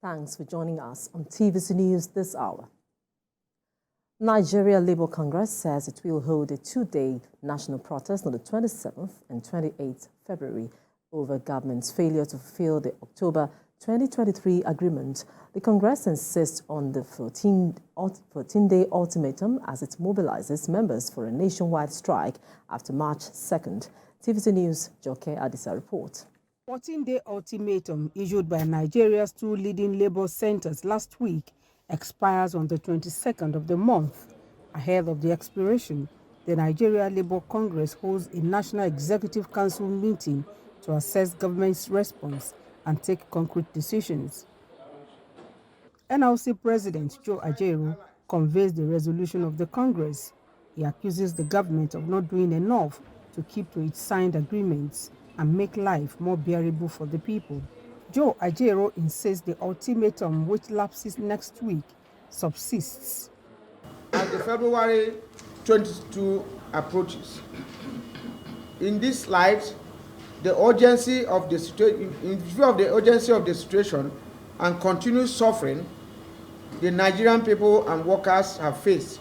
Thanks for joining us on TVC News this hour. Nigeria Labour Congress says it will hold a two-day national protest on the 27th and 28th February over government's failure to fulfill the October 2023 agreement. The Congress insists on the 14-day ultimatum as it mobilizes members for a nationwide strike after March 2nd. TVC News' Joke Adisa reports. 14-day ultimatum issued by Nigeria's two leading labor centers last week expires on the 22nd of the month. Ahead of the expiration, the Nigeria Labour Congress holds a National Executive Council meeting to assess government's response and take concrete decisions. NLC President Joe Ajaero conveys the resolution of the Congress. He accuses the government of not doing enough to keep to its signed agreements and make life more bearable for the people. Joe Ajaero insists the ultimatum, which lapses next week, subsists. As the February 22 approaches, in this light, the urgency of the situation and continued suffering the Nigerian people and workers have faced,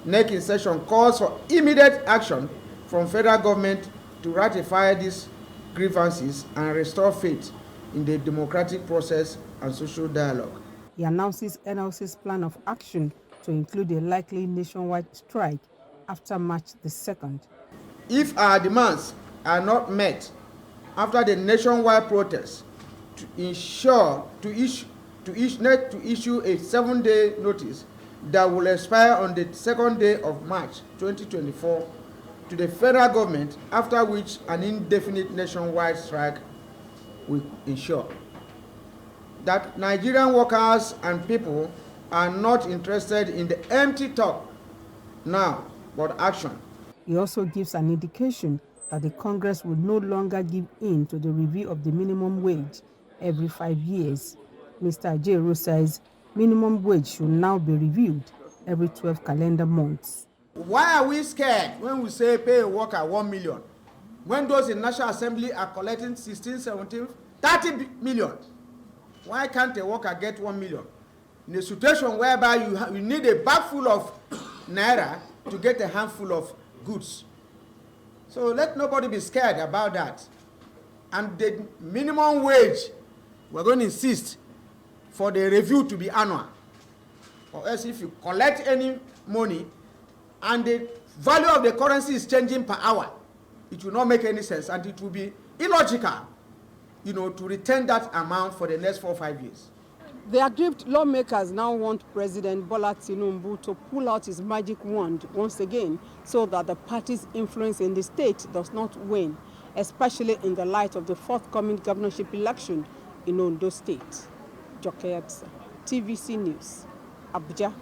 NEC session calls for immediate action from federal government to ratify these grievances and restore faith in the democratic process and social dialogue. He announces NLC's plan of action to include a likely nationwide strike after March the 2nd. If our demands are not met after the nationwide protest, to issue a 7-day notice that will expire on the 2nd day of March 2024 to the federal government, after which an indefinite nationwide strike will ensure that Nigerian workers and people are not interested in the empty talk now, but action. He also gives an indication that the Congress will no longer give in to the review of the minimum wage every 5 years. Mr. Ajaero says minimum wage should now be reviewed every 12 calendar months. Why are we scared when we say pay a worker 1 million? When those in National Assembly are collecting 16, 17, 30 million? Why can't a worker get 1 million? In a situation whereby you need a bag full of naira to get a handful of goods. So let nobody be scared about that. And the minimum wage, we're going to insist for the review to be annual. Or else if you collect any money and the value of the currency is changing per hour, it will not make any sense, and it will be illogical, to return that amount for the next 4 or 5 years. The aggrieved lawmakers now want President Bola Tinubu to pull out his magic wand once again so that the party's influence in the state does not wane, especially in the light of the forthcoming governorship election in Ondo State. Joke Adisa, TVC News, Abuja.